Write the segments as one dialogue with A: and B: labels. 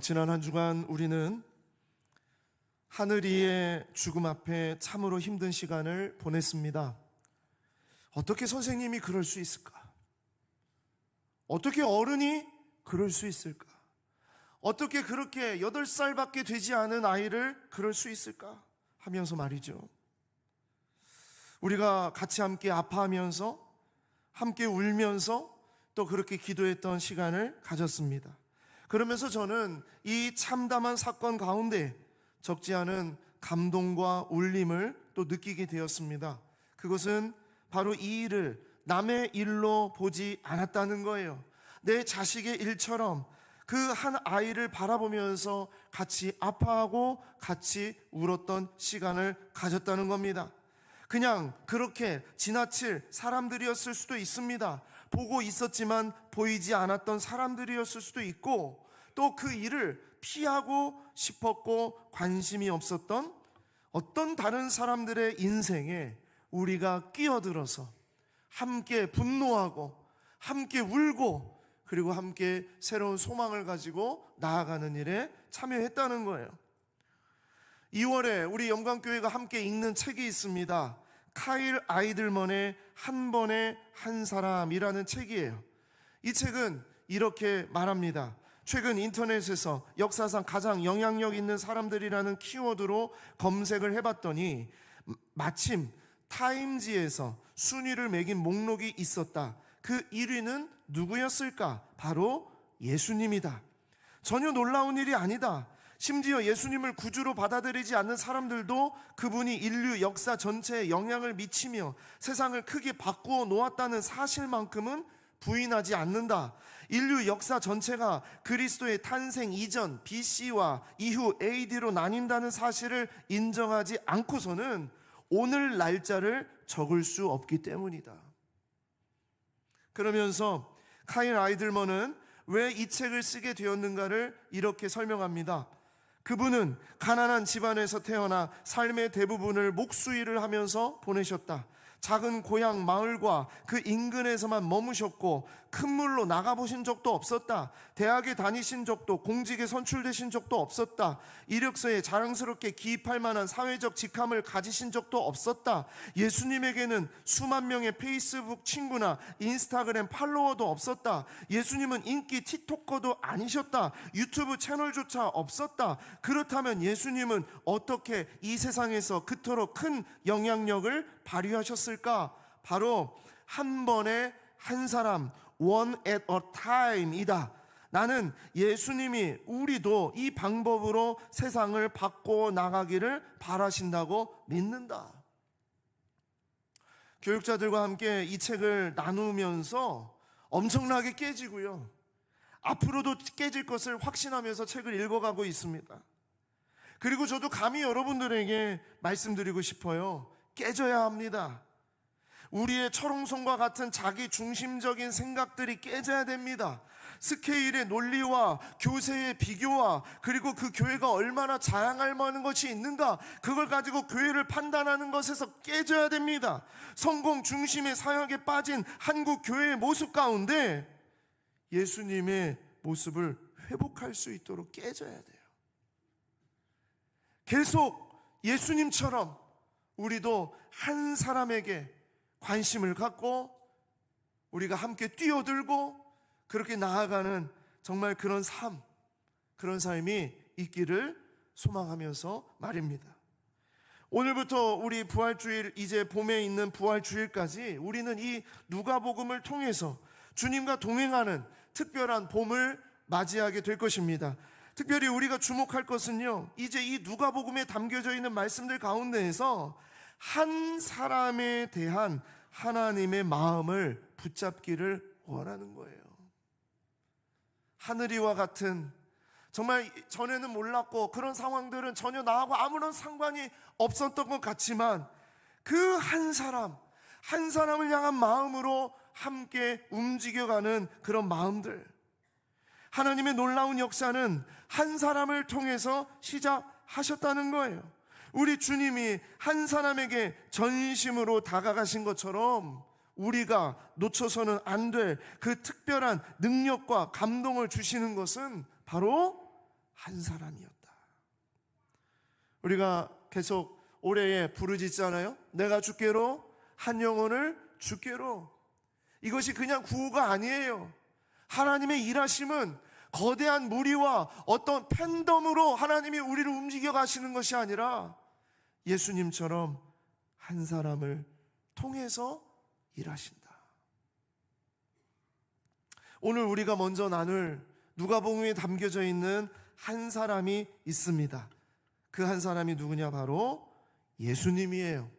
A: 지난 한 주간 우리는 하늘이의 죽음 앞에 참으로 힘든 시간을 보냈습니다. 어떻게 선생님이 그럴 수 있을까? 어떻게 어른이 그럴 수 있을까? 어떻게 그렇게 8살밖에 되지 않은 아이를 그럴 수 있을까? 하면서 말이죠. 우리가 같이 함께 아파하면서 함께 울면서 또 그렇게 기도했던 시간을 가졌습니다. 그러면서 저는 이 참담한 사건 가운데 적지 않은 감동과 울림을 또 느끼게 되었습니다. 그것은 바로 이 일을 남의 일로 보지 않았다는 거예요. 내 자식의 일처럼 그 한 아이를 바라보면서 같이 아파하고 같이 울었던 시간을 가졌다는 겁니다. 그냥 그렇게 지나칠 사람들이었을 수도 있습니다. 보고 있었지만 보이지 않았던 사람들이었을 수도 있고, 또 그 일을 피하고 싶었고 관심이 없었던 어떤 다른 사람들의 인생에 우리가 끼어들어서 함께 분노하고 함께 울고 그리고 함께 새로운 소망을 가지고 나아가는 일에 참여했다는 거예요. 2월에 우리 영광교회가 함께 읽는 책이 있습니다. 카일 아이들먼의 한 번에 한 사람이라는 책이에요. 이 책은 이렇게 말합니다. 최근 인터넷에서 역사상 가장 영향력 있는 사람들이라는 키워드로 검색을 해봤더니 마침 타임지에서 순위를 매긴 목록이 있었다. 그 1위는 누구였을까? 바로 예수님이다. 전혀 놀라운 일이 아니다. 심지어 예수님을 구주로 받아들이지 않는 사람들도 그분이 인류 역사 전체에 영향을 미치며 세상을 크게 바꾸어 놓았다는 사실만큼은 부인하지 않는다. 인류 역사 전체가 그리스도의 탄생 이전 BC와 이후 AD로 나뉜다는 사실을 인정하지 않고서는 오늘 날짜를 적을 수 없기 때문이다. 그러면서 카일 아이들먼은 왜 이 책을 쓰게 되었는가를 이렇게 설명합니다. 그분은 가난한 집안에서 태어나 삶의 대부분을 목수일을 하면서 보내셨다. 작은 고향 마을과 그 인근에서만 머무셨고 큰 물로 나가보신 적도 없었다. 대학에 다니신 적도 공직에 선출되신 적도 없었다. 이력서에 자랑스럽게 기입할 만한 사회적 직함을 가지신 적도 없었다. 예수님에게는 수만 명의 페이스북 친구나 인스타그램 팔로워도 없었다. 예수님은 인기 틱토커도 아니셨다. 유튜브 채널조차 없었다. 그렇다면 예수님은 어떻게 이 세상에서 그토록 큰 영향력을 발휘하셨을까? 바로 한 번에 한 사람, one at a time이다. 나는 예수님이 우리도 이 방법으로 세상을 바꿔 나가기를 바라신다고 믿는다. 교육자들과 함께 이 책을 나누면서 엄청나게 깨지고요, 앞으로도 깨질 것을 확신하면서 책을 읽어가고 있습니다. 그리고 저도 감히 여러분들에게 말씀드리고 싶어요. 깨져야 합니다. 우리의 철옹성과 같은 자기 중심적인 생각들이 깨져야 됩니다. 스케일의 논리와 교세의 비교와 그리고 그 교회가 얼마나 자랑할 만한 것이 있는가, 그걸 가지고 교회를 판단하는 것에서 깨져야 됩니다. 성공 중심의 사역에 빠진 한국 교회의 모습 가운데 예수님의 모습을 회복할 수 있도록 깨져야 돼요. 계속 예수님처럼 우리도 한 사람에게 관심을 갖고 우리가 함께 뛰어들고 그렇게 나아가는 정말 그런 삶이 있기를 소망하면서 말입니다. 오늘부터 우리 부활주일, 이제 봄에 있는 부활주일까지 우리는 이 누가복음을 통해서 주님과 동행하는 특별한 봄을 맞이하게 될 것입니다. 특별히 우리가 주목할 것은요, 이제 이 누가복음에 담겨져 있는 말씀들 가운데에서 한 사람에 대한 하나님의 마음을 붙잡기를 원하는 거예요. 하늘이와 같은, 정말 전에는 몰랐고 그런 상황들은 전혀 나하고 아무런 상관이 없었던 것 같지만 그 한 사람을 향한 마음으로 함께 움직여가는 그런 마음들, 하나님의 놀라운 역사는 한 사람을 통해서 시작하셨다는 거예요. 우리 주님이 한 사람에게 전심으로 다가가신 것처럼 우리가 놓쳐서는 안 될 그 특별한 능력과 감동을 주시는 것은 바로 한 사람이었다. 우리가 계속 올해에 부르짖잖아요. 내가 주께로, 한 영혼을 주께로. 이것이 그냥 구호가 아니에요. 하나님의 일하심은 거대한 무리와 어떤 팬덤으로 하나님이 우리를 움직여 가시는 것이 아니라 예수님처럼 한 사람을 통해서 일하신다. 오늘 우리가 먼저 나눌 누가복음에 담겨져 있는 한 사람이 있습니다. 그 한 사람이 누구냐? 바로 예수님이에요.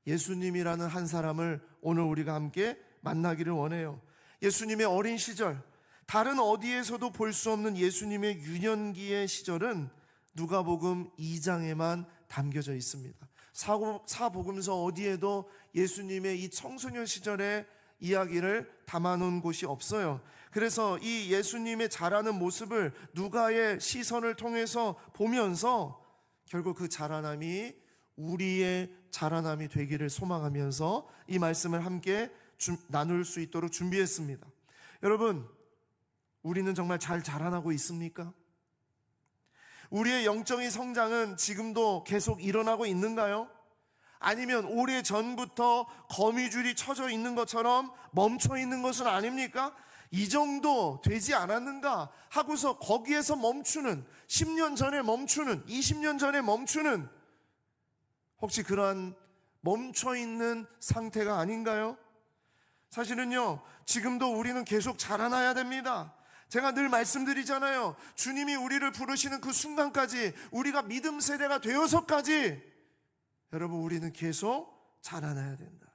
A: 예수님이라는 한 사람을 오늘 우리가 함께 만나기를 원해요. 예수님의 어린 시절, 다른 어디에서도 볼 수 없는 예수님의 유년기의 시절은 누가복음 2장에만 담겨져 있습니다. 사복음서 어디에도 예수님의 이 청소년 시절의 이야기를 담아놓은 곳이 없어요. 그래서 이 예수님의 자라는 모습을 누가의 시선을 통해서 보면서 결국 그 자라남이 우리의 자라남이 되기를 소망하면서 이 말씀을 함께 나눌 수 있도록 준비했습니다. 여러분, 우리는 정말 잘 자라나고 있습니까? 우리의 영적인 성장은 지금도 계속 일어나고 있는가요? 아니면 오래전부터 거미줄이 쳐져 있는 것처럼 멈춰 있는 것은 아닙니까? 이 정도 되지 않았는가 하고서 거기에서 멈추는, 10년 전에 멈추는, 20년 전에 멈추는, 혹시 그러한 멈춰 있는 상태가 아닌가요? 사실은요, 지금도 우리는 계속 자라나야 됩니다. 제가 늘 말씀드리잖아요. 주님이 우리를 부르시는 그 순간까지, 우리가 믿음 세대가 되어서까지 여러분, 우리는 계속 자라나야 된다.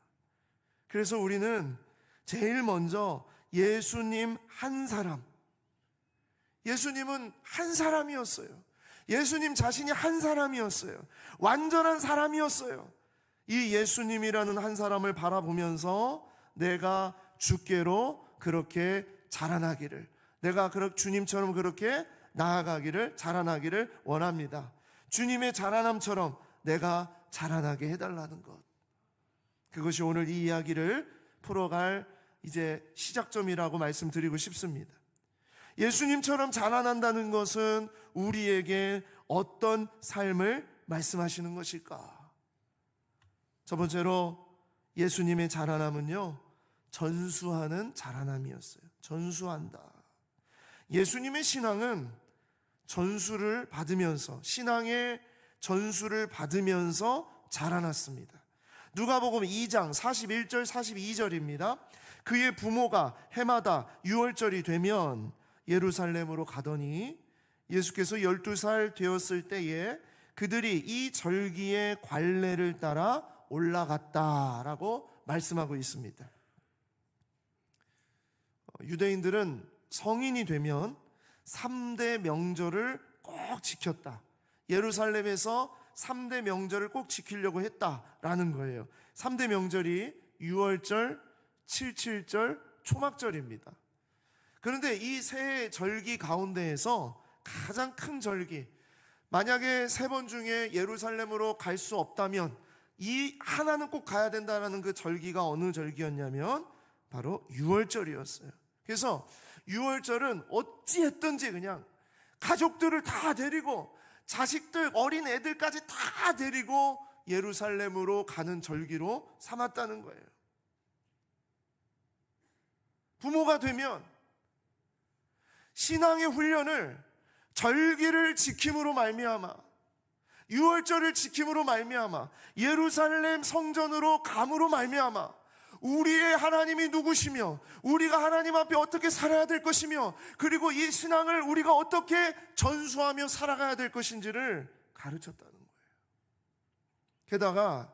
A: 그래서 우리는 제일 먼저 예수님 한 사람, 예수님은 한 사람이었어요. 예수님 자신이 한 사람이었어요. 완전한 사람이었어요. 이 예수님이라는 한 사람을 바라보면서 내가 주께로 그렇게 자라나기를, 내가 주님처럼 그렇게 나아가기를, 자라나기를 원합니다. 주님의 자라남처럼 내가 자라나게 해달라는 것, 그것이 오늘 이 이야기를 풀어갈 이제 시작점이라고 말씀드리고 싶습니다. 예수님처럼 자라난다는 것은 우리에게 어떤 삶을 말씀하시는 것일까? 첫 번째로 예수님의 자라남은요, 전수하는 자라남이었어요. 전수한다. 예수님의 신앙은 전수를 받으면서, 신앙의 전수를 받으면서 자라났습니다. 누가복음 2장 41절 42절입니다. 그의 부모가 해마다 6월절이 되면 예루살렘으로 가더니 예수께서 12살 되었을 때에 그들이 이 절기의 관례를 따라 올라갔다라고 말씀하고 있습니다. 유대인들은 성인이 되면 3대 명절을 꼭 지켰다. 예루살렘에서 3대 명절을 꼭 지키려고 했다라는 거예요. 3대 명절이 6월절, 77절, 초막절입니다. 그런데 이 세 절기 가운데에서 가장 큰 절기, 만약에 3번 중에 예루살렘으로 갈 수 없다면 이 하나는 꼭 가야 된다는 그 절기가 어느 절기였냐면 바로 6월절이었어요. 그래서 6월절은 어찌했든지 그냥 가족들을 다 데리고, 자식들, 어린 애들까지 다 데리고 예루살렘으로 가는 절기로 삼았다는 거예요. 부모가 되면 신앙의 훈련을 절기를 지킴으로 말미암아, 6월절을 지킴으로 말미암아, 예루살렘 성전으로 감으로 말미암아 우리의 하나님이 누구시며 우리가 하나님 앞에 어떻게 살아야 될 것이며, 그리고 이 신앙을 우리가 어떻게 전수하며 살아가야 될 것인지를 가르쳤다는 거예요. 게다가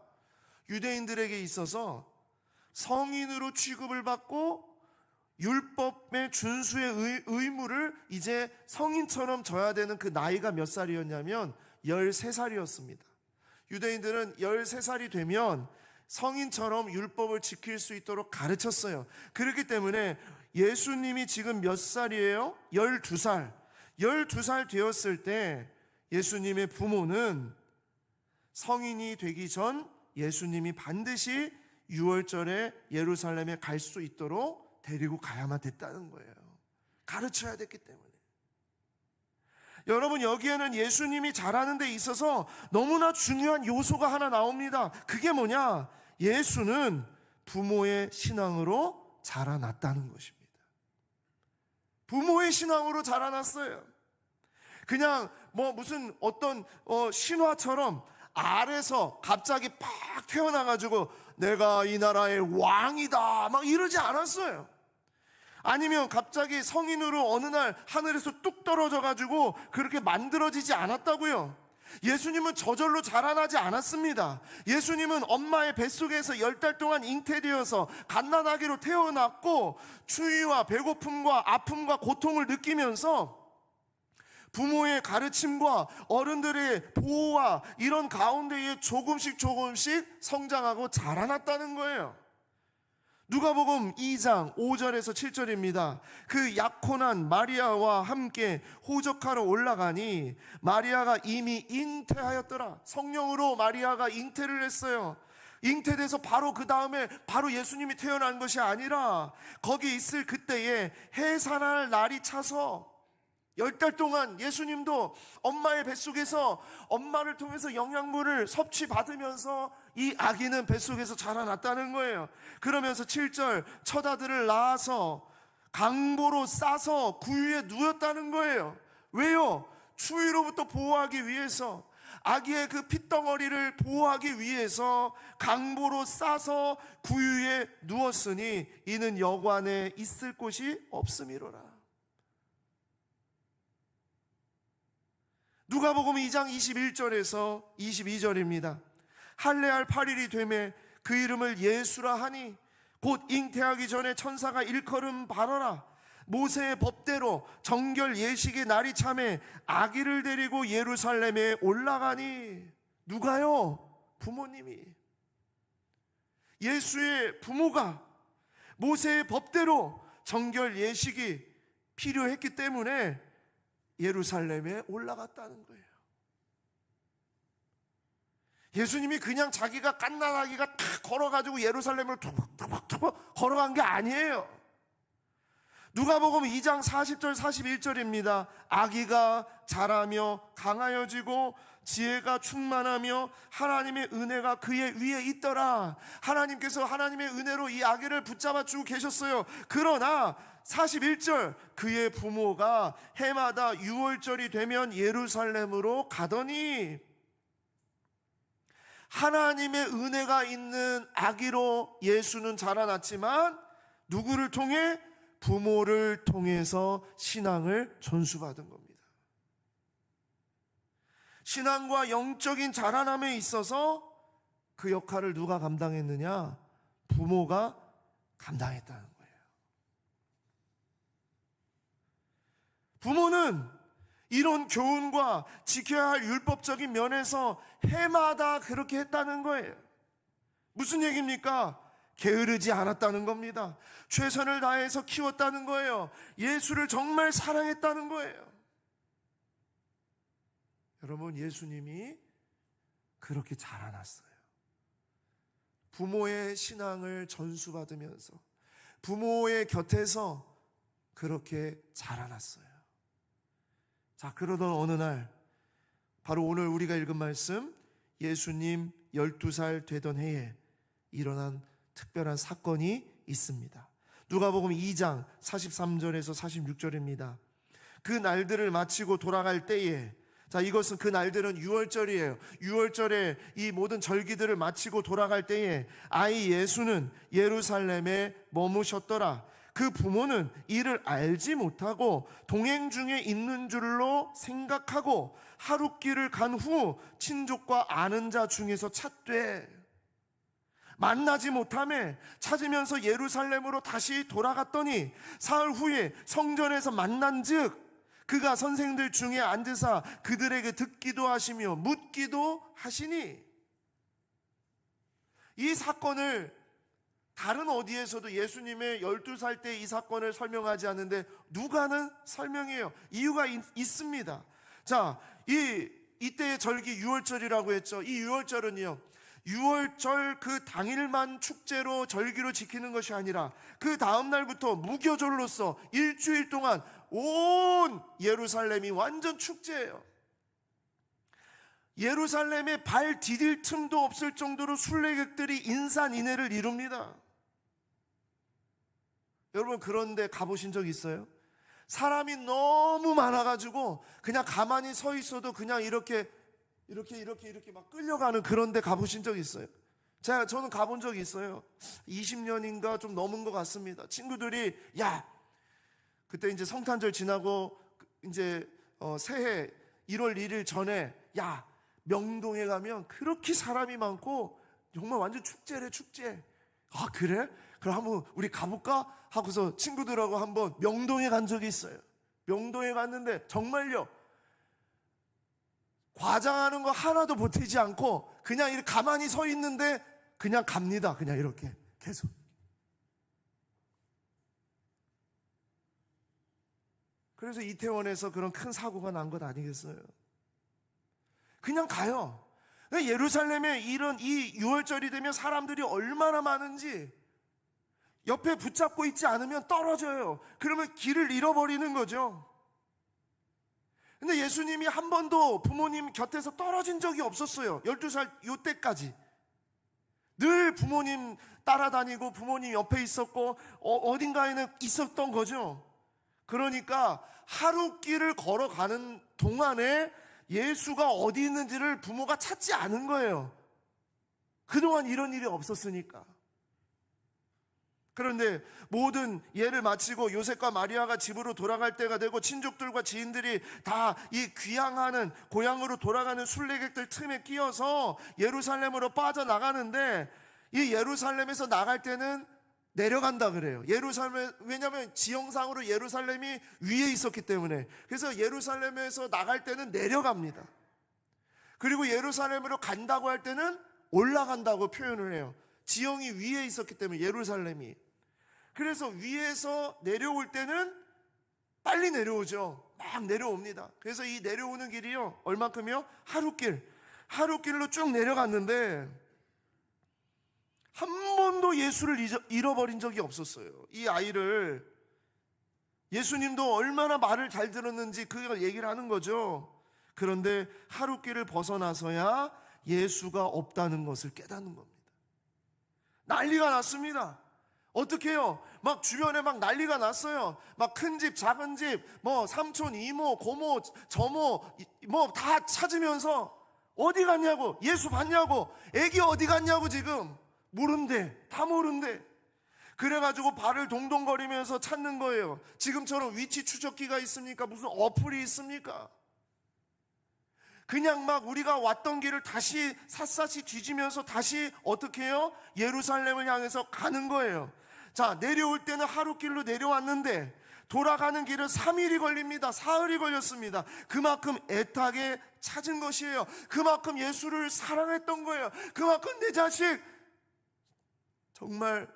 A: 유대인들에게 있어서 성인으로 취급을 받고 율법의 준수의 의무를 이제 성인처럼 져야 되는 그 나이가 몇 살이었냐면 13살이었습니다. 유대인들은 13살이 되면 성인처럼 율법을 지킬 수 있도록 가르쳤어요. 그렇기 때문에 예수님이 지금 몇 살이에요? 12살. 12살 되었을 때 예수님의 부모는 성인이 되기 전 예수님이 반드시 6월절에 예루살렘에 갈 수 있도록 데리고 가야만 됐다는 거예요. 가르쳐야 됐기 때문에. 여러분, 여기에는 예수님이 자라는 데 있어서 너무나 중요한 요소가 하나 나옵니다. 그게 뭐냐? 예수는 부모의 신앙으로 자라났다는 것입니다. 부모의 신앙으로 자라났어요. 그냥 무슨 어떤 신화처럼 아래서 갑자기 팍 태어나가지고 내가 이 나라의 왕이다 막 이러지 않았어요. 아니면 갑자기 성인으로 어느 날 하늘에서 뚝 떨어져가지고 그렇게 만들어지지 않았다고요. 예수님은 저절로 자라나지 않았습니다. 예수님은 엄마의 뱃속에서 10달 동안 잉태되어서 갓난아기로 태어났고 추위와 배고픔과 아픔과 고통을 느끼면서 부모의 가르침과 어른들의 보호와 이런 가운데에 조금씩 성장하고 자라났다는 거예요. 누가복음 2장 5절에서 7절입니다. 그 약혼한 마리아와 함께 호적하러 올라가니 마리아가 이미 잉태하였더라. 성령으로 마리아가 잉태를 했어요. 잉태돼서 바로 그 다음에 바로 예수님이 태어난 것이 아니라 거기 있을 그때에 해산할 날이 차서 10달 동안 예수님도 엄마의 뱃속에서 엄마를 통해서 영양분을 섭취받으면서 이 아기는 뱃속에서 자라났다는 거예요. 그러면서 7절 첫 아들을 낳아서 강보로 싸서 구유에 누웠다는 거예요. 왜요? 추위로부터 보호하기 위해서, 아기의 그 핏덩어리를 보호하기 위해서 강보로 싸서 구유에 누웠으니 이는 여관에 있을 곳이 없음이로라. 누가복음 2장 21절에서 22절입니다. 할례할 8일이 되매 그 이름을 예수라 하니 곧 잉태하기 전에 천사가 일컬음 바라라. 모세의 법대로 정결 예식의 날이 참에 아기를 데리고 예루살렘에 올라가니. 누가요? 부모님이. 예수의 부모가 모세의 법대로 정결 예식이 필요했기 때문에 예루살렘에 올라갔다는 거예요. 예수님이 그냥 자기가 갓난아기가 탁 걸어가지고 예루살렘을 툭툭툭 걸어간 게 아니에요. 누가복음 2장 40절 41절입니다. 아기가 자라며 강하여지고 지혜가 충만하며 하나님의 은혜가 그의 위에 있더라. 하나님께서 하나님의 은혜로 이 아기를 붙잡아 주고 계셨어요. 그러나 41절 그의 부모가 해마다 6월절이 되면 예루살렘으로 가더니, 하나님의 은혜가 있는 아기로 예수는 자라났지만 누구를 통해? 부모를 통해서 신앙을 전수받은 겁니다. 신앙과 영적인 자라남에 있어서 그 역할을 누가 감당했느냐? 부모가 감당했다는 거예요. 부모는 이런 교훈과 지켜야 할 율법적인 면에서 해마다 그렇게 했다는 거예요. 무슨 얘기입니까? 게으르지 않았다는 겁니다. 최선을 다해서 키웠다는 거예요. 예수를 정말 사랑했다는 거예요. 여러분, 예수님이 그렇게 자라났어요. 부모의 신앙을 전수받으면서 부모의 곁에서 그렇게 자라났어요. 자, 그러던 어느 날, 바로 오늘 우리가 읽은 말씀, 예수님 12살 되던 해에 일어난 특별한 사건이 있습니다. 누가복음 2장 43절에서 46절입니다. 그 날들을 마치고 돌아갈 때에, 자, 이것은 그 날들은 6월절이에요. 6월절에 이 모든 절기들을 마치고 돌아갈 때에 아이 예수는 예루살렘에 머무셨더라. 그 부모는 이를 알지 못하고 동행 중에 있는 줄로 생각하고 하룻길을 간 후 친족과 아는 자 중에서 찾되 만나지 못하며 찾으면서 예루살렘으로 다시 돌아갔더니 사흘 후에 성전에서 만난즉 그가 선생들 중에 앉으사 그들에게 듣기도 하시며 묻기도 하시니. 이 사건을 다른 어디에서도 예수님의 12살 때 이 사건을 설명하지 않는데 누가는 설명해요. 이유가 있습니다. 자, 이때의 절기 6월절이라고 했죠. 이 6월절은요, 유월절 그 당일만 축제로 절기로 지키는 것이 아니라 그 다음 날부터 무교절로서 일주일 동안 온 예루살렘이 완전 축제예요. 예루살렘에 발 디딜 틈도 없을 정도로 순례객들이 인산인해를 이룹니다. 여러분, 그런데 가보신 적 있어요? 사람이 너무 많아가지고 그냥 가만히 서 있어도 그냥 이렇게 막 끌려가는 그런 데 가보신 적 있어요? 저는 가본 적이 있어요. 20년인가 좀 넘은 것 같습니다. 친구들이 그때 이제 성탄절 지나고 이제 새해 1월 1일 전에 명동에 가면 그렇게 사람이 많고 정말 완전 축제래, 축제. 아, 그래? 그럼 한번 우리 가볼까? 하고서 친구들하고 한번 명동에 간 적이 있어요. 명동에 갔는데 정말요, 과장하는 거 하나도 보태지 않고 그냥 이렇게 가만히 서 있는데 그냥 갑니다. 그냥 이렇게 계속. 그래서 이태원에서 그런 큰 사고가 난 것 아니겠어요? 그냥 가요. 예루살렘에 이런 이 6월절이 되면 사람들이 얼마나 많은지 옆에 붙잡고 있지 않으면 떨어져요. 그러면 길을 잃어버리는 거죠. 근데 예수님이 한 번도 부모님 곁에서 떨어진 적이 없었어요. 12살 요때까지 늘 부모님 따라다니고 부모님 옆에 있었고 어딘가에는 있었던 거죠. 그러니까 하루 길을 걸어가는 동안에 예수가 어디 있는지를 부모가 찾지 않은 거예요. 그동안 이런 일이 없었으니까. 그런데 모든 예를 마치고 요셉과 마리아가 집으로 돌아갈 때가 되고 친족들과 지인들이 다 이 귀향하는 고향으로 돌아가는 순례객들 틈에 끼어서 예루살렘으로 빠져나가는데, 이 예루살렘에서 나갈 때는 내려간다 그래요. 왜냐하면 지형상으로 예루살렘이 위에 있었기 때문에. 그래서 예루살렘에서 나갈 때는 내려갑니다. 그리고 예루살렘으로 간다고 할 때는 올라간다고 표현을 해요. 지형이 위에 있었기 때문에 예루살렘이. 그래서 위에서 내려올 때는 빨리 내려오죠. 막 내려옵니다. 그래서 이 내려오는 길이요, 얼마큼이요? 하루길로 쭉 내려갔는데 한 번도 예수를 잃어버린 적이 없었어요. 이 아이를, 예수님도 얼마나 말을 잘 들었는지 그걸 얘기를 하는 거죠. 그런데 하루길을 벗어나서야 예수가 없다는 것을 깨닫는 겁니다. 난리가 났습니다. 어떻게 해요? 막 주변에 막 난리가 났어요. 막 큰 집, 작은 집, 뭐 삼촌, 이모, 고모, 저모, 뭐 다 찾으면서 어디 갔냐고, 예수 봤냐고, 애기 어디 갔냐고, 지금 모른대, 다 모른대. 그래가지고 발을 동동거리면서 찾는 거예요. 지금처럼 위치 추적기가 있습니까? 무슨 어플이 있습니까? 그냥 막 우리가 왔던 길을 다시 샅샅이 뒤지면서 다시 어떻게 해요? 예루살렘을 향해서 가는 거예요. 자, 내려올 때는 하루길로 내려왔는데 돌아가는 길은 3일이 걸립니다. 사흘이 걸렸습니다. 그만큼 애타게 찾은 것이에요. 그만큼 예수를 사랑했던 거예요. 그만큼 내 자식 정말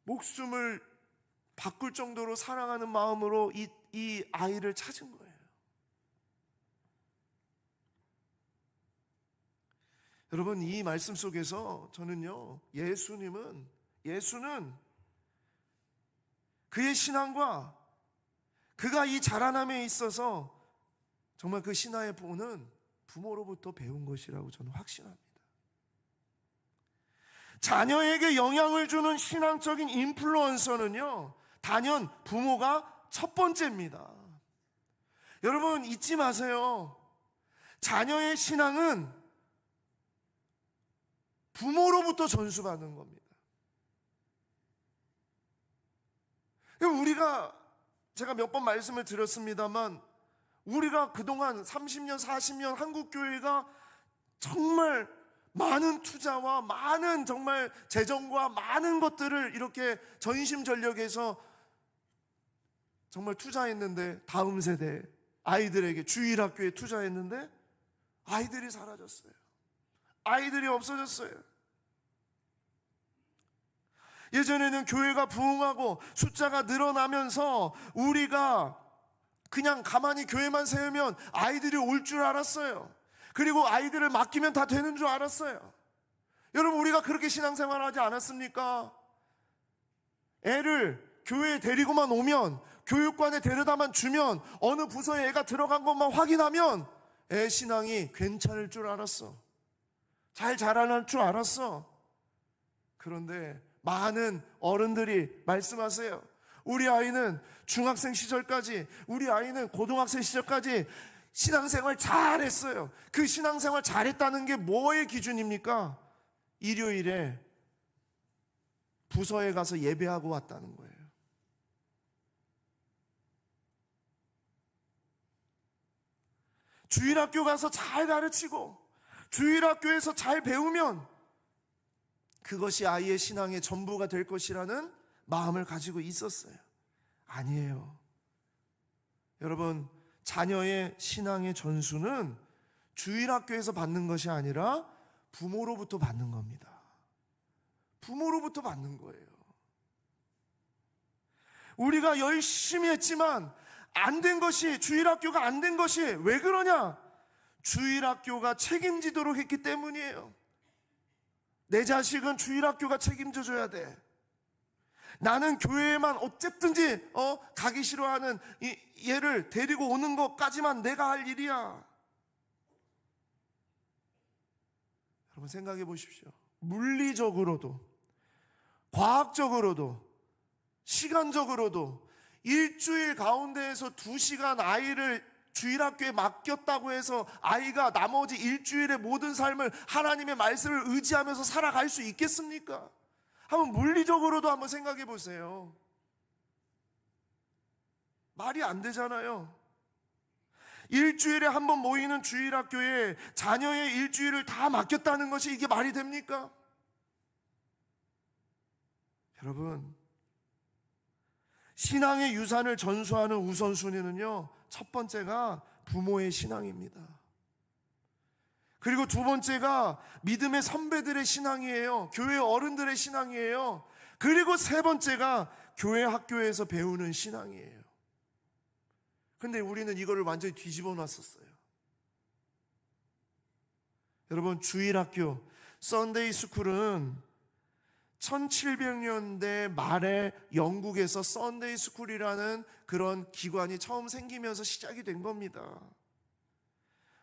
A: 목숨을 바꿀 정도로 사랑하는 마음으로 이 아이를 찾은 거예요. 여러분, 이 말씀 속에서 저는요, 예수는 그의 신앙과 그가 이 자라남에 있어서 정말 그 신앙의 본은 부모로부터 배운 것이라고 저는 확신합니다. 자녀에게 영향을 주는 신앙적인 인플루언서는요, 단연 부모가 첫 번째입니다. 여러분, 잊지 마세요. 자녀의 신앙은 부모로부터 전수받는 겁니다. 제가 몇 번 말씀을 드렸습니다만, 우리가 그동안 30년, 40년 한국교회가 정말 많은 투자와 많은 정말 재정과 많은 것들을 이렇게 전심전력해서 정말 투자했는데, 다음 세대 아이들에게 주일학교에 투자했는데 아이들이 사라졌어요. 아이들이 없어졌어요. 예전에는 교회가 부흥하고 숫자가 늘어나면서 우리가 그냥 가만히 교회만 세우면 아이들이 올 줄 알았어요. 그리고 아이들을 맡기면 다 되는 줄 알았어요. 여러분, 우리가 그렇게 신앙생활 하지 않았습니까? 애를 교회에 데리고만 오면, 교육관에 데려다만 주면, 어느 부서에 애가 들어간 것만 확인하면 애 신앙이 괜찮을 줄 알았어. 잘 자라날 줄 알았어. 그런데 많은 어른들이 말씀하세요. 우리 아이는 중학생 시절까지, 우리 아이는 고등학생 시절까지 신앙생활 잘했어요. 그 신앙생활 잘했다는 게 뭐의 기준입니까? 일요일에 부서에 가서 예배하고 왔다는 거예요. 주일학교 가서 잘 가르치고 주일학교에서 잘 배우면 그것이 아이의 신앙의 전부가 될 것이라는 마음을 가지고 있었어요. 아니에요. 여러분, 자녀의 신앙의 전수는 주일학교에서 받는 것이 아니라 부모로부터 받는 겁니다. 부모로부터 받는 거예요. 우리가 열심히 했지만 안 된 것이, 주일학교가 안 된 것이 왜 그러냐? 주일학교가 책임지도록 했기 때문이에요. 내 자식은 주일학교가 책임져줘야 돼. 나는 교회에만 어쨌든지 가기 싫어하는 얘를 데리고 오는 것까지만 내가 할 일이야. 여러분, 생각해 보십시오. 물리적으로도, 과학적으로도, 시간적으로도 일주일 가운데에서 2시간 아이를 주일학교에 맡겼다고 해서 아이가 나머지 일주일의 모든 삶을 하나님의 말씀을 의지하면서 살아갈 수 있겠습니까? 한번 물리적으로도 한번 생각해 보세요. 말이 안 되잖아요. 일주일에 한 번 모이는 주일학교에 자녀의 일주일을 다 맡겼다는 것이 이게 말이 됩니까? 여러분, 신앙의 유산을 전수하는 우선순위는요, 첫 번째가 부모의 신앙입니다. 그리고 두 번째가 믿음의 선배들의 신앙이에요. 교회 어른들의 신앙이에요. 그리고 세 번째가 교회 학교에서 배우는 신앙이에요. 근데 우리는 이거를 완전히 뒤집어 놨었어요. 여러분, 주일학교, 썬데이 스쿨은 1700년대 말에 영국에서 썬데이 스쿨이라는 그런 기관이 처음 생기면서 시작이 된 겁니다.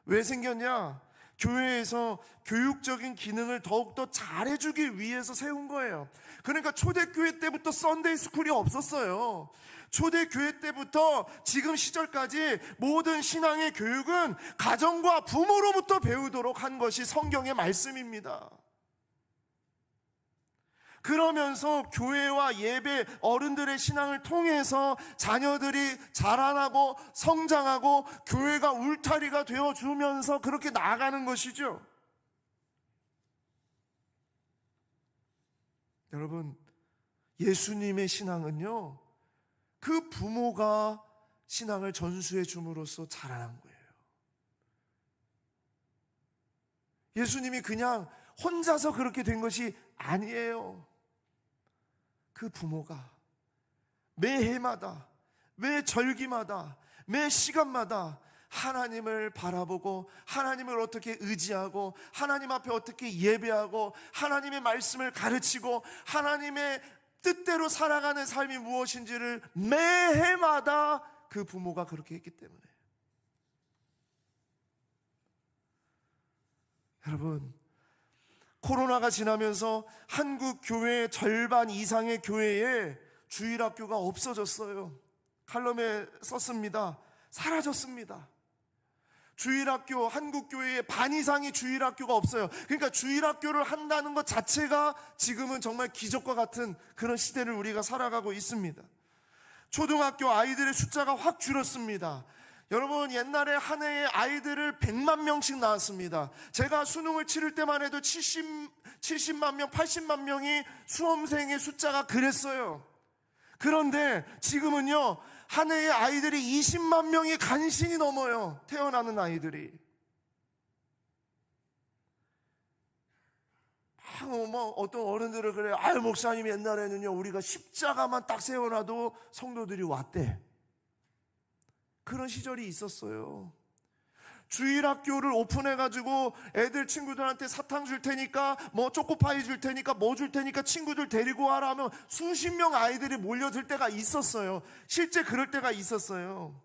A: 왜 생겼냐? 교회에서 교육적인 기능을 더욱더 잘해주기 위해서 세운 거예요. 그러니까 초대교회 때부터 썬데이 스쿨이 없었어요. 초대교회 때부터 지금 시절까지 모든 신앙의 교육은 가정과 부모로부터 배우도록 한 것이 성경의 말씀입니다. 그러면서 교회와 예배, 어른들의 신앙을 통해서 자녀들이 자라나고 성장하고 교회가 울타리가 되어주면서 그렇게 나아가는 것이죠. 여러분, 예수님의 신앙은요, 그 부모가 신앙을 전수해 줌으로써 자라난 거예요. 예수님이 그냥 혼자서 그렇게 된 것이 아니에요. 그 부모가 매 해마다, 매 절기마다, 매 시간마다 하나님을 바라보고 하나님을 어떻게 의지하고 하나님 앞에 어떻게 예배하고 하나님의 말씀을 가르치고 하나님의 뜻대로 살아가는 삶이 무엇인지를 매 해마다 그 부모가 그렇게 했기 때문에. 여러분, 코로나가 지나면서 한국 교회의 절반 이상의 교회에 주일학교가 없어졌어요. 칼럼에 썼습니다. 사라졌습니다. 주일학교, 한국 교회의 반 이상이 주일학교가 없어요. 그러니까 주일학교를 한다는 것 자체가 지금은 정말 기적과 같은 그런 시대를 우리가 살아가고 있습니다. 초등학교 아이들의 숫자가 확 줄었습니다. 여러분, 옛날에 한 해에 아이들을 100만 명씩 낳았습니다. 제가 수능을 치를 때만 해도 70만 명, 80만 명이 수험생의 숫자가 그랬어요. 그런데 지금은요, 한 해에 아이들이 20만 명이 간신히 넘어요. 태어나는 아이들이. 어떤 어른들을 그래요. 아유, 목사님, 옛날에는요, 우리가 십자가만 딱 세워놔도 성도들이 왔대. 그런 시절이 있었어요. 주일학교를 오픈해가지고 애들 친구들한테 사탕 줄 테니까 뭐 초코파이 줄 테니까 뭐 줄 테니까 친구들 데리고 와라 하면 수십 명 아이들이 몰려들 때가 있었어요. 실제 그럴 때가 있었어요.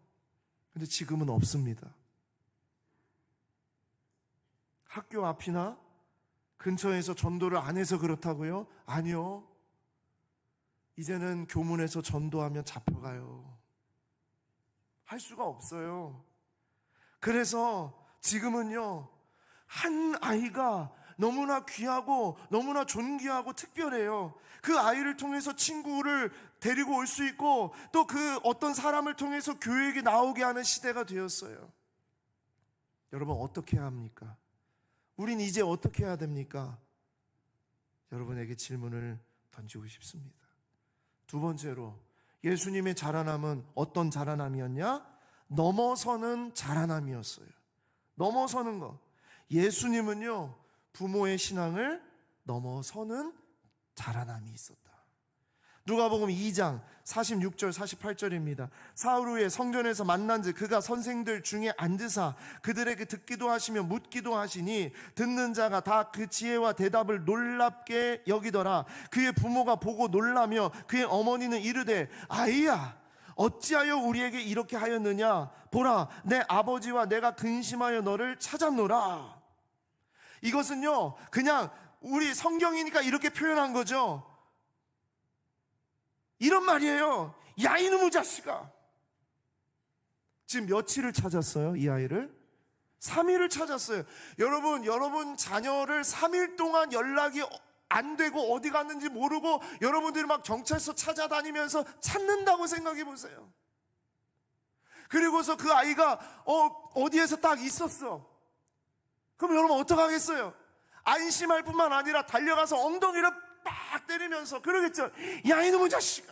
A: 근데 지금은 없습니다. 학교 앞이나 근처에서 전도를 안 해서 그렇다고요? 아니요. 이제는 교문에서 전도하면 잡혀가요. 할 수가 없어요. 그래서 지금은요, 한 아이가 너무나 귀하고 너무나 존귀하고 특별해요. 그 아이를 통해서 친구를 데리고 올 수 있고 또 그 어떤 사람을 통해서 교회에 나오게 하는 시대가 되었어요. 여러분, 어떻게 해야 합니까? 우린 이제 어떻게 해야 됩니까? 여러분에게 질문을 던지고 싶습니다. 두 번째로, 예수님의 자라남은 어떤 자라남이었냐? 넘어서는 자라남이었어요. 넘어서는 것. 예수님은요, 부모의 신앙을 넘어서는 자라남이 있었다. 누가복음 2장 46절 48절입니다. 사흘 후에 성전에서 만난즉 그가 선생들 중에 앉으사 그들에게 듣기도 하시며 묻기도 하시니 듣는 자가 다 그 지혜와 대답을 놀랍게 여기더라. 그의 부모가 보고 놀라며 그의 어머니는 이르되 아이야 어찌하여 우리에게 이렇게 하였느냐? 보라 내 아버지와 내가 근심하여 너를 찾았노라. 이것은요 그냥 우리 성경이니까 이렇게 표현한 거죠. 이런 말이에요. 야 이놈의 자식아. 지금 며칠을 찾았어요? 이 아이를 3일을 찾았어요. 여러분 자녀를 3일 동안 연락이 안 되고 어디 갔는지 모르고 여러분들이 막 경찰서 찾아다니면서 찾는다고 생각해 보세요. 그리고서 그 아이가 어디에서 딱 있었어. 그럼 여러분 어떡하겠어요? 안심할 뿐만 아니라 달려가서 엉덩이를 빡 때리면서 그러겠죠. 야 이놈의 자식아,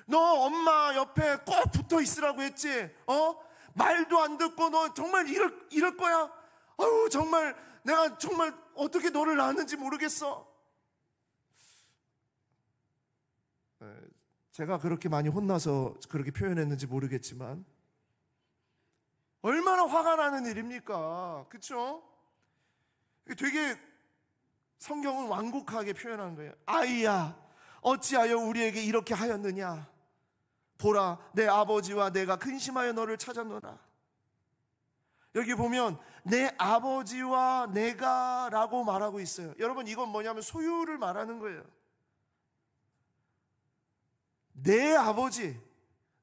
A: 너 엄마 옆에 꼭 붙어 있으라고 했지. 말도 안 듣고 너 정말 이럴 거야. 아유 정말 내가 정말 어떻게 너를 낳았는지 모르겠어. 제가 그렇게 많이 혼나서 그렇게 표현했는지 모르겠지만 얼마나 화가 나는 일입니까? 그렇죠? 되게 성경은 완곡하게 표현한 거예요. 아이야 어찌하여 우리에게 이렇게 하였느냐? 보라 내 아버지와 내가 근심하여 너를 찾았노라. 여기 보면 내 아버지와 내가 라고 말하고 있어요. 여러분 이건 뭐냐면 소유를 말하는 거예요. 내 아버지,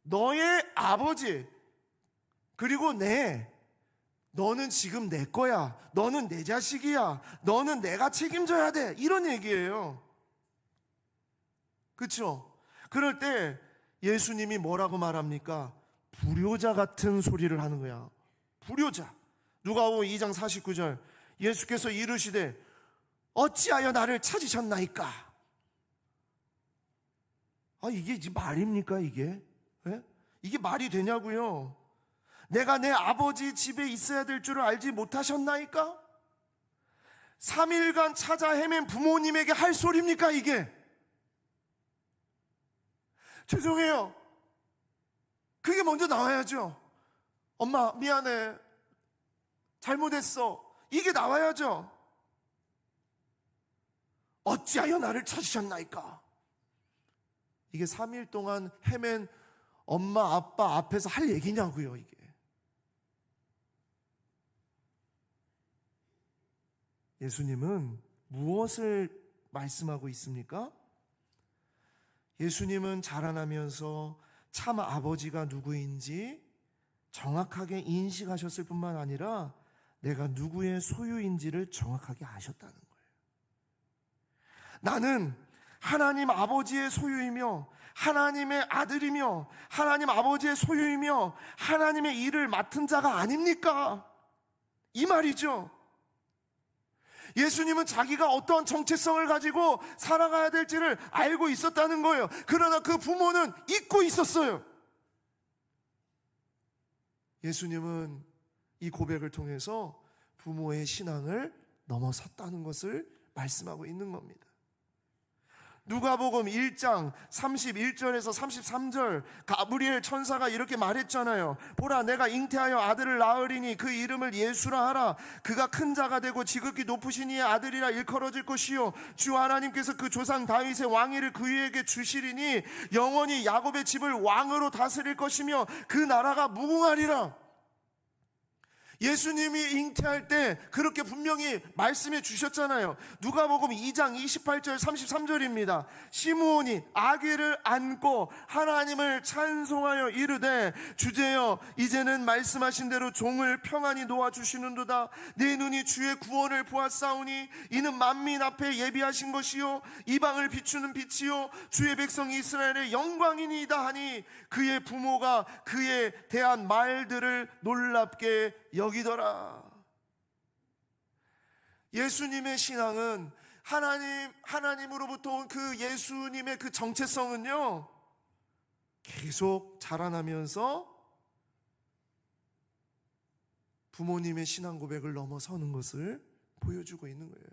A: 너의 아버지, 그리고 너는 지금 내 거야. 너는 내 자식이야. 너는 내가 책임져야 돼. 이런 얘기예요. 그렇죠? 그럴 때 예수님이 뭐라고 말합니까? 불효자 같은 소리를 하는 거야. 불효자. 누가복음 2장 49절 예수께서 이르시되 어찌하여 나를 찾으셨나이까? 이게 말입니까 이게? 예? 이게 말이 되냐고요? 내가 내 아버지 집에 있어야 될 줄을 알지 못하셨나이까? 3일간 찾아 헤맨 부모님에게 할 소리입니까 이게? 죄송해요. 그게 먼저 나와야죠. 엄마 미안해, 잘못했어, 이게 나와야죠. 어찌하여 나를 찾으셨나이까? 이게 3일 동안 헤맨 엄마 아빠 앞에서 할 얘기냐고요 이게. 예수님은 무엇을 말씀하고 있습니까? 예수님은 자라나면서 참 아버지가 누구인지 정확하게 인식하셨을 뿐만 아니라 내가 누구의 소유인지를 정확하게 아셨다는 거예요. 나는 하나님 아버지의 소유이며 하나님의 아들이며 하나님 아버지의 소유이며 하나님의 일을 맡은 자가 아닙니까? 이 말이죠. 예수님은 자기가 어떠한 정체성을 가지고 살아가야 될지를 알고 있었다는 거예요. 그러나 그 부모는 잊고 있었어요. 예수님은 이 고백을 통해서 부모의 신앙을 넘어섰다는 것을 말씀하고 있는 겁니다. 누가복음 1장 31절에서 33절 가브리엘 천사가 이렇게 말했잖아요. 보라, 내가 잉태하여 아들을 낳으리니 그 이름을 예수라 하라. 그가 큰 자가 되고 지극히 높으신 이의 아들이라 일컬어질 것이요 주 하나님께서 그 조상 다윗의 왕위를 그에게 주시리니 영원히 야곱의 집을 왕으로 다스릴 것이며 그 나라가 무궁하리라. 예수님이 잉태할 때 그렇게 분명히 말씀해 주셨잖아요. 누가복음 2장 28절 33절입니다. 시므온이 아기를 안고 하나님을 찬송하여 이르되 주제여 이제는 말씀하신 대로 종을 평안히 놓아주시는도다. 내 눈이 주의 구원을 보았사오니 이는 만민 앞에 예비하신 것이요 이방을 비추는 빛이요 주의 백성 이스라엘의 영광이니이다 하니 그의 부모가 그에 대한 말들을 놀랍게 여기더라. 예수님의 신앙은 하나님으로부터 온 그 예수님의 그 정체성은요, 계속 자라나면서 부모님의 신앙 고백을 넘어서는 것을 보여주고 있는 거예요.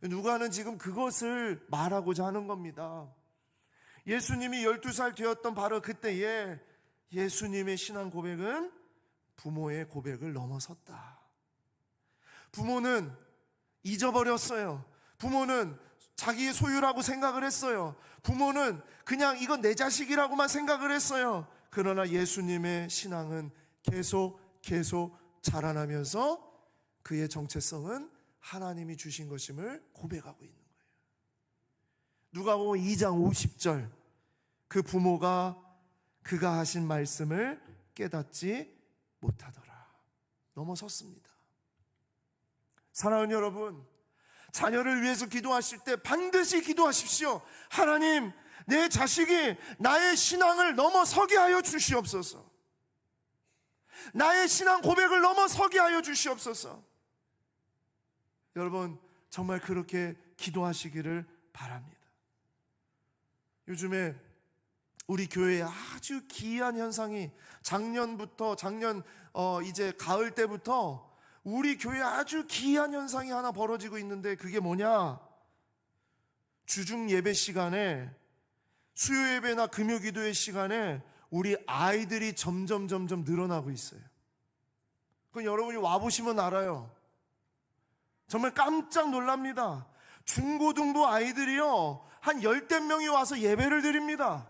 A: 누가는 지금 그것을 말하고자 하는 겁니다. 예수님이 12살 되었던 바로 그때에 예수님의 신앙 고백은 부모의 고백을 넘어섰다. 부모는 잊어버렸어요. 부모는 자기의 소유라고 생각을 했어요. 부모는 그냥 이건 내 자식이라고만 생각을 했어요. 그러나 예수님의 신앙은 계속 자라나면서 그의 정체성은 하나님이 주신 것임을 고백하고 있는 거예요. 누가복음 2장 50절, 그 부모가 그가 하신 말씀을 깨닫지 못하더라. 넘어섰습니다. 사랑하는 여러분, 자녀를 위해서 기도하실 때 반드시 기도하십시오. 하나님, 내 자식이 나의 신앙을 넘어서게 하여 주시옵소서. 나의 신앙 고백을 넘어서게 하여 주시옵소서. 여러분, 정말 그렇게 기도하시기를 바랍니다. 요즘에 우리 교회에 아주 기이한 현상이 작년 이제 가을 때부터 우리 교회에 아주 기이한 현상이 하나 벌어지고 있는데, 그게 뭐냐? 주중 예배 시간에, 수요 예배나 금요 기도회 시간에 우리 아이들이 점점 늘어나고 있어요. 그건 여러분이 와보시면 알아요. 정말 깜짝 놀랍니다. 중고등부 아이들이요, 한 10대 명이 와서 예배를 드립니다.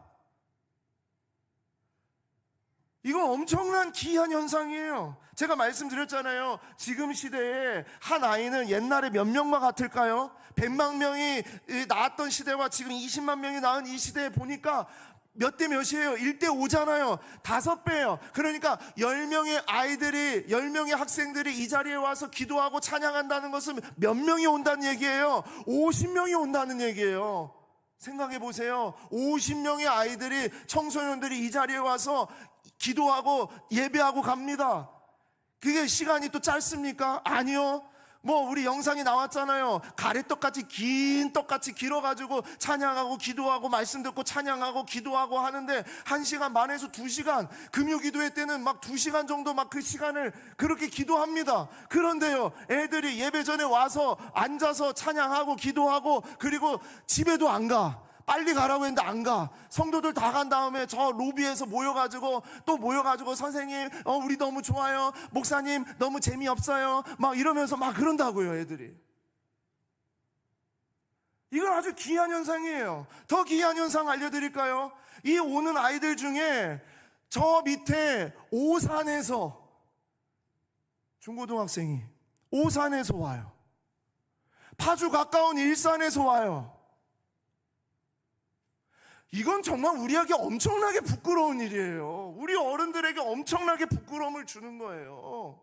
A: 이건 엄청난 기이한 현상이에요. 제가 말씀드렸잖아요. 지금 시대에 한 아이는 옛날에 몇 명과 같을까요? 100만 명이 낳았던 시대와 지금 20만 명이 낳은 이 시대에 보니까 몇 대 몇이에요? 1대 5잖아요. 5배예요. 그러니까 10명의 아이들이, 10명의 학생들이 이 자리에 와서 기도하고 찬양한다는 것은 몇 명이 온다는 얘기예요? 50명이 온다는 얘기예요. 생각해 보세요. 50명의 아이들이, 청소년들이 이 자리에 와서 기도하고 예배하고 갑니다. 그게 시간이 또 짧습니까? 아니요. 우리 영상이 나왔잖아요. 가래떡같이 긴 떡같이 길어가지고 찬양하고 기도하고 말씀 듣고 찬양하고 기도하고 하는데 1시간 반에서 2시간, 금요기도회 때는 막 2시간 정도 막 그 시간을 그렇게 기도합니다. 그런데요, 애들이 예배 전에 와서 앉아서 찬양하고 기도하고, 그리고 집에도 안 가. 빨리 가라고 했는데 안 가. 성도들 다 간 다음에 저 로비에서 모여가지고 선생님, 우리 너무 좋아요. 목사님, 너무 재미없어요. 막 이러면서 막 그런다고요, 애들이. 이건 아주 기이한 현상이에요. 더 기이한 현상 알려드릴까요? 이 오는 아이들 중에 저 밑에 오산에서, 중고등학생이 오산에서 와요. 파주 가까운 일산에서 와요. 이건 정말 우리에게 엄청나게 부끄러운 일이에요. 우리 어른들에게 엄청나게 부끄러움을 주는 거예요.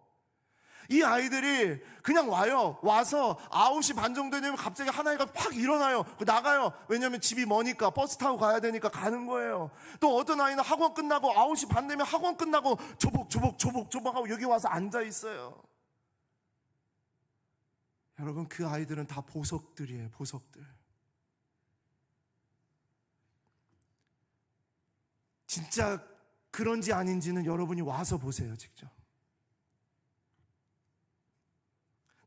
A: 이 아이들이 그냥 와요. 와서 9시 반 정도 되면 갑자기 하나가 팍 일어나요. 나가요. 왜냐면 집이 머니까 버스 타고 가야 되니까 가는 거예요. 또 어떤 아이는 학원 끝나고 9시 반 되면 학원 끝나고 조복하고 여기 와서 앉아 있어요. 여러분, 그 아이들은 다 보석들이에요. 보석들. 진짜 그런지 아닌지는 여러분이 와서 보세요, 직접.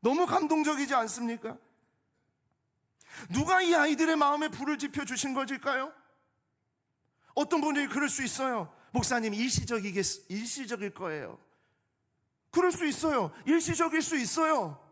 A: 너무 감동적이지 않습니까? 누가 이 아이들의 마음에 불을 지펴주신 것일까요? 어떤 분들이 그럴 수 있어요. 목사님, 일시적일 거예요. 그럴 수 있어요. 일시적일 수 있어요.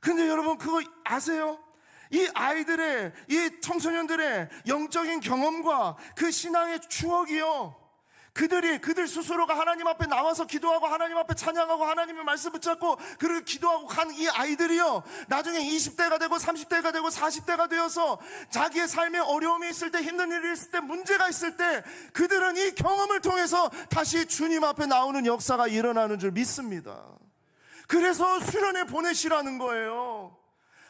A: 근데 여러분, 그거 아세요? 이 아이들의, 이 청소년들의 영적인 경험과 그 신앙의 추억이요, 그들 스스로가 하나님 앞에 나와서 기도하고 하나님 앞에 찬양하고 하나님의 말씀 붙잡고 그렇게 기도하고 간 이 아이들이요, 나중에 20대가 되고 30대가 되고 40대가 되어서 자기의 삶에 어려움이 있을 때, 힘든 일이 있을 때, 문제가 있을 때 그들은 이 경험을 통해서 다시 주님 앞에 나오는 역사가 일어나는 줄 믿습니다. 그래서 수련회 보내시라는 거예요.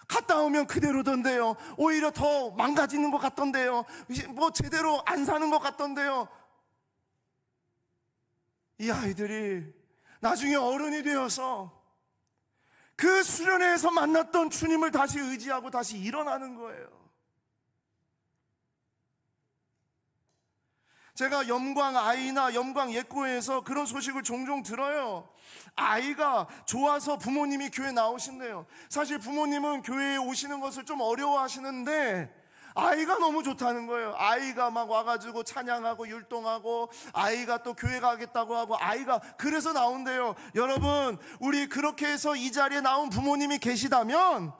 A: 갔다 오면 그대로던데요. 오히려 더 망가지는 것 같던데요. 뭐 제대로 안 사는 것 같던데요. 이 아이들이 나중에 어른이 되어서 그 수련회에서 만났던 주님을 다시 의지하고 다시 일어나는 거예요. 제가 염광 아이나 염광 예고에서 그런 소식을 종종 들어요. 아이가 좋아서 부모님이 교회 나오신대요. 사실 부모님은 교회에 오시는 것을 좀 어려워하시는데 아이가 너무 좋다는 거예요. 아이가 막 와가지고 찬양하고 율동하고, 아이가 또 교회 가겠다고 하고, 아이가 그래서 나온대요. 여러분, 우리 그렇게 해서 이 자리에 나온 부모님이 계시다면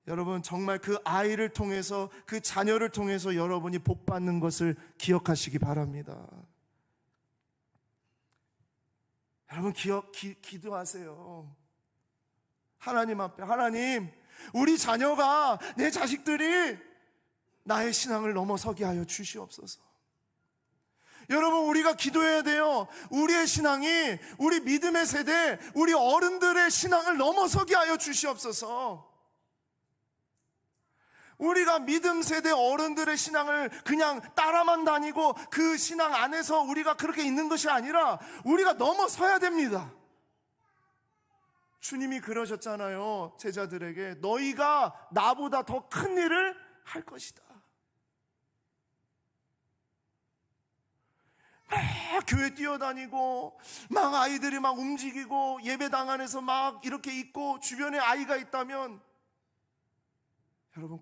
A: 여러분, 정말 그 아이를 통해서, 그 자녀를 통해서 여러분이 복 받는 것을 기억하시기 바랍니다. 여러분, 기도하세요. 하나님 앞에, 하나님, 우리 자녀가, 내 자식들이 나의 신앙을 넘어서게 하여 주시옵소서. 여러분, 우리가 기도해야 돼요. 우리의 신앙이, 우리 믿음의 세대, 우리 어른들의 신앙을 넘어서게 하여 주시옵소서. 우리가 믿음 세대 어른들의 신앙을 그냥 따라만 다니고 그 신앙 안에서 우리가 그렇게 있는 것이 아니라 우리가 넘어서야 됩니다. 주님이 그러셨잖아요. 제자들에게, 너희가 나보다 더 큰 일을 할 것이다. 막 교회 뛰어다니고, 막 아이들이 막 움직이고, 예배당 안에서 막 이렇게 있고, 주변에 아이가 있다면, 여러분,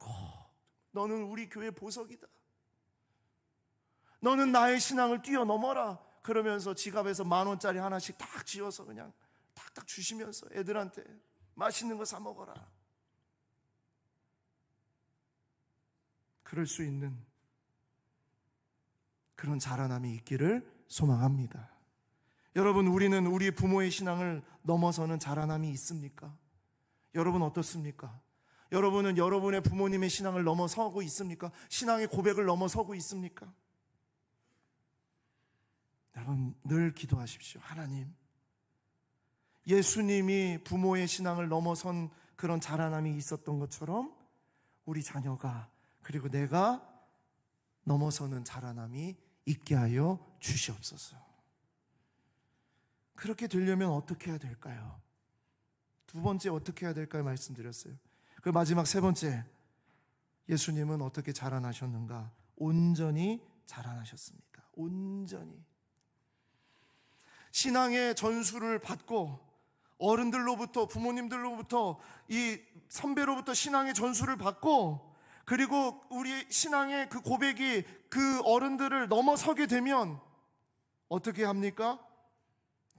A: 너는 우리 교회 보석이다. 너는 나의 신앙을 뛰어넘어라. 그러면서 지갑에서 10,000원짜리 하나씩 딱 쥐어서 그냥 탁탁 주시면서 애들한테 맛있는 거 사 먹어라. 그럴 수 있는 그런 자라남이 있기를 소망합니다. 여러분, 우리는 우리 부모의 신앙을 넘어서는 자라남이 있습니까? 여러분 어떻습니까? 여러분은 여러분의 부모님의 신앙을 넘어서고 있습니까? 신앙의 고백을 넘어서고 있습니까? 여러분, 늘 기도하십시오. 하나님, 예수님이 부모의 신앙을 넘어선 그런 자라남이 있었던 것처럼 우리 자녀가, 그리고 내가 넘어서는 자라남이 있게 하여 주시옵소서. 그렇게 되려면 어떻게 해야 될까요? 두 번째, 어떻게 해야 될까요? 말씀드렸어요. 그 마지막 세 번째, 예수님은 어떻게 자라나셨는가? 온전히 자라나셨습니다. 온전히. 신앙의 전수를 받고, 어른들로부터, 부모님들로부터, 이 선배로부터 신앙의 전수를 받고, 그리고 우리 신앙의 그 고백이 그 어른들을 넘어서게 되면 어떻게 합니까?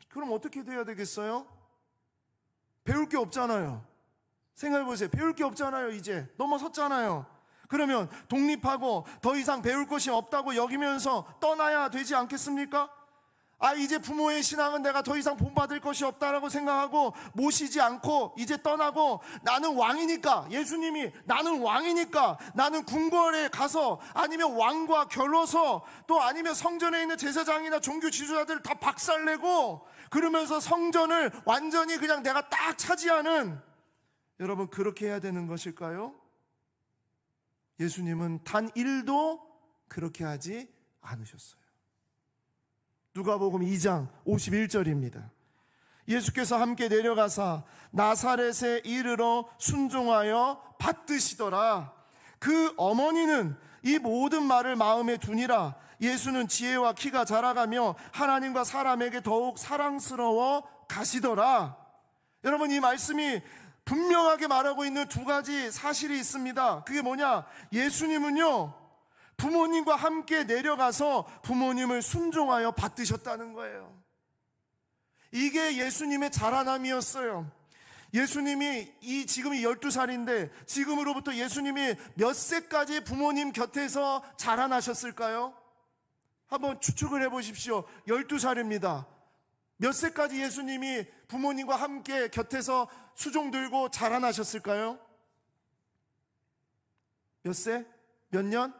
A: 그럼 어떻게 돼야 되겠어요? 배울 게 없잖아요. 생각해 보세요. 배울 게 없잖아요. 이제 넘어섰잖아요. 그러면 독립하고 더 이상 배울 것이 없다고 여기면서 떠나야 되지 않겠습니까? 이제 부모의 신앙은 내가 더 이상 본받을 것이 없다라고 생각하고 모시지 않고 이제 떠나고, 나는 왕이니까, 예수님이 나는 왕이니까 나는 궁궐에 가서, 아니면 왕과 결로서, 또 아니면 성전에 있는 제사장이나 종교 지도자들 다 박살내고, 그러면서 성전을 완전히 그냥 내가 딱 차지하는, 여러분, 그렇게 해야 되는 것일까요? 예수님은 단 1도 그렇게 하지 않으셨어요. 누가복음 2장 51절입니다. 예수께서 함께 내려가사 나사렛에 이르러 순종하여 받드시더라. 그 어머니는 이 모든 말을 마음에 두니라. 예수는 지혜와 키가 자라가며 하나님과 사람에게 더욱 사랑스러워 가시더라. 여러분, 이 말씀이 분명하게 말하고 있는 두 가지 사실이 있습니다. 그게 뭐냐? 예수님은요, 부모님과 함께 내려가서 부모님을 순종하여 받드셨다는 거예요. 이게 예수님의 자라남이었어요. 예수님이 지금이 12살인데 지금으로부터 예수님이 몇 세까지 부모님 곁에서 자라나셨을까요? 한번 추측을 해보십시오. 12살입니다. 몇 세까지 예수님이 부모님과 함께 곁에서 수종 들고 자라나셨을까요? 몇 세? 몇 년?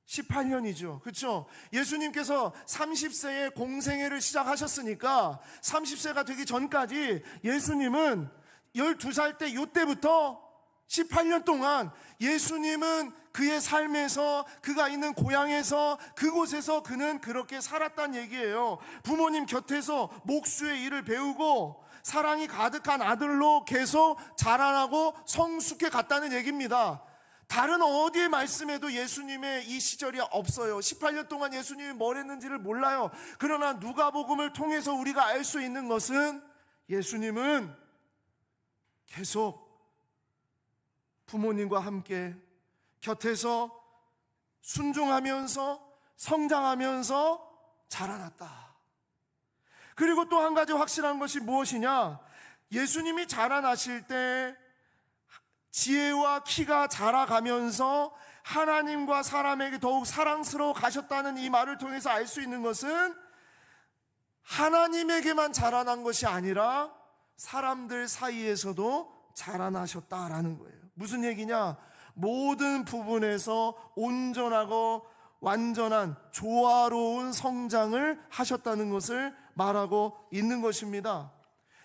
A: 18년이죠. 그렇죠? 예수님께서 30세에 공생애를 시작하셨으니까 30세가 되기 전까지 예수님은 12살 때 이때부터 18년 동안 예수님은 그의 삶에서, 그가 있는 고향에서, 그곳에서 그는 그렇게 살았단 얘기예요. 부모님 곁에서 목수의 일을 배우고 사랑이 가득한 아들로 계속 자라나고 성숙해 갔다는 얘기입니다. 다른 어디의 말씀에도 예수님의 이 시절이 없어요. 18년 동안 예수님이 뭘 했는지를 몰라요. 그러나 누가복음을 통해서 우리가 알 수 있는 것은 예수님은 계속 부모님과 함께 곁에서 순종하면서 성장하면서 자라났다. 그리고 또 한 가지 확실한 것이 무엇이냐? 예수님이 자라나실 때 지혜와 키가 자라가면서 하나님과 사람에게 더욱 사랑스러워 가셨다는 이 말을 통해서 알 수 있는 것은 하나님에게만 자라난 것이 아니라 사람들 사이에서도 자라나셨다라는 거예요. 무슨 얘기냐? 모든 부분에서 온전하고 완전한 조화로운 성장을 하셨다는 것을 말하고 있는 것입니다.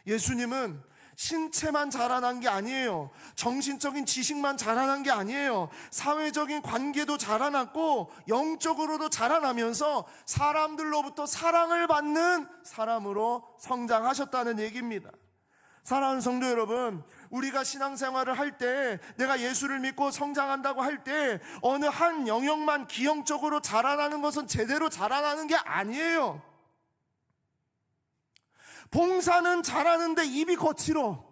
A: 예수님은 신체만 자라난 게 아니에요. 정신적인 지식만 자라난 게 아니에요. 사회적인 관계도 자라났고 영적으로도 자라나면서 사람들로부터 사랑을 받는 사람으로 성장하셨다는 얘기입니다. 사랑하는 성도 여러분, 우리가 신앙생활을 할 때, 내가 예수를 믿고 성장한다고 할 때 어느 한 영역만 기형적으로 자라나는 것은 제대로 자라나는 게 아니에요. 봉사는 잘하는데 입이 거칠어.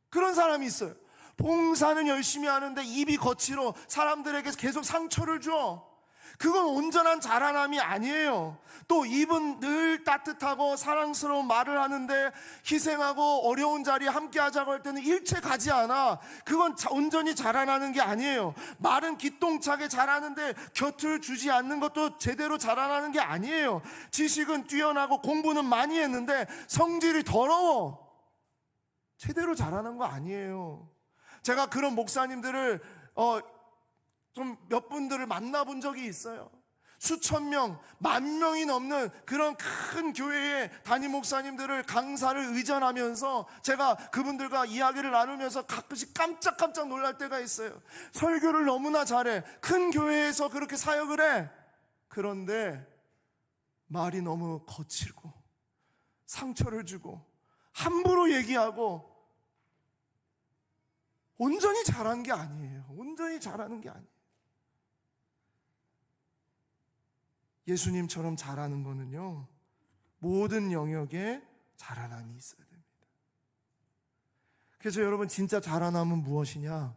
A: 그런 사람이 있어요. 봉사는 열심히 하는데 입이 거칠어. 사람들에게 계속 상처를 줘. 그건 온전한 자라남이 아니에요. 또 입은 늘 따뜻하고 사랑스러운 말을 하는데 희생하고 어려운 자리에 함께 하자고 할 때는 일체 가지 않아. 그건 온전히 자라나는 게 아니에요. 말은 기똥차게 자라는데 곁을 주지 않는 것도 제대로 자라나는 게 아니에요. 지식은 뛰어나고 공부는 많이 했는데 성질이 더러워. 제대로 자라는 거 아니에요. 제가 그런 목사님들을 좀 몇 분들을 만나본 적이 있어요. 수천 명, 만 명이 넘는 그런 큰 교회의 담임 목사님들을 강사를 의전하면서 제가 그분들과 이야기를 나누면서 가끔씩 깜짝깜짝 놀랄 때가 있어요. 설교를 너무나 잘해. 큰 교회에서 그렇게 사역을 해. 그런데 말이 너무 거칠고 상처를 주고 함부로 얘기하고 온전히 잘한 게 아니에요. 온전히 잘하는 게 아니에요. 예수님처럼 자라는 거는요, 모든 영역에 자라남이 있어야 됩니다. 그래서 여러분, 진짜 자라남은 무엇이냐?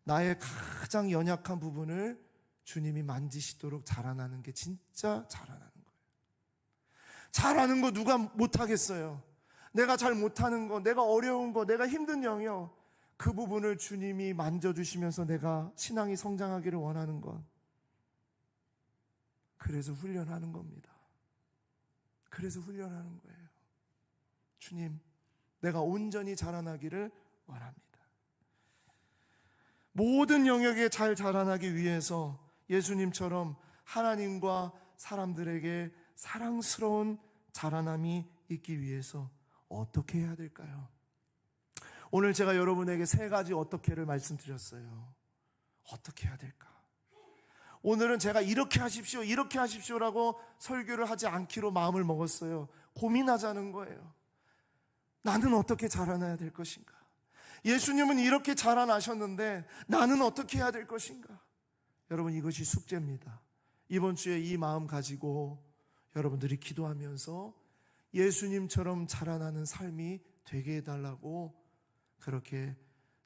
A: 나의 가장 연약한 부분을 주님이 만지시도록 자라나는 게 진짜 자라나는 거예요. 잘하는 거 누가 못하겠어요? 내가 잘 못하는 거, 내가 어려운 거, 내가 힘든 영역, 그 부분을 주님이 만져주시면서 내가 신앙이 성장하기를 원하는 것, 그래서 훈련하는 겁니다. 그래서 훈련하는 거예요. 주님, 내가 온전히 자라나기를 원합니다. 모든 영역에 잘 자라나기 위해서 예수님처럼 하나님과 사람들에게 사랑스러운 자라남이 있기 위해서 어떻게 해야 될까요? 오늘 제가 여러분에게 세 가지 어떻게를 말씀드렸어요. 어떻게 해야 될까? 오늘은 제가 이렇게 하십시오라고 설교를 하지 않기로 마음을 먹었어요. 고민하자는 거예요. 나는 어떻게 자라나야 될 것인가? 예수님은 이렇게 자라나셨는데 나는 어떻게 해야 될 것인가? 여러분, 이것이 숙제입니다. 이번 주에 이 마음 가지고 여러분들이 기도하면서 예수님처럼 자라나는 삶이 되게 해달라고 그렇게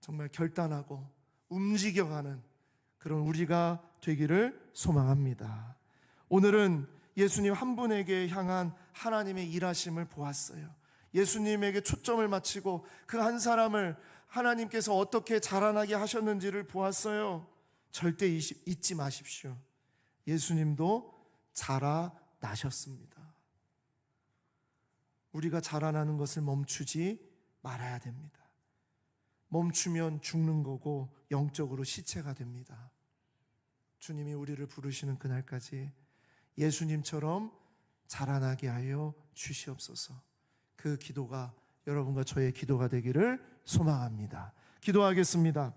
A: 정말 결단하고 움직여가는 그런 우리가 되기를 소망합니다. 오늘은 예수님 한 분에게 향한 하나님의 일하심을 보았어요. 예수님에게 초점을 맞추고 그 한 사람을 하나님께서 어떻게 자라나게 하셨는지를 보았어요. 절대 잊지 마십시오. 예수님도 자라나셨습니다. 우리가 자라나는 것을 멈추지 말아야 됩니다. 멈추면 죽는 거고 영적으로 시체가 됩니다. 주님이 우리를 부르시는 그날까지 예수님처럼 자라나게 하여 주시옵소서. 그 기도가 여러분과 저의 기도가 되기를 소망합니다. 기도하겠습니다.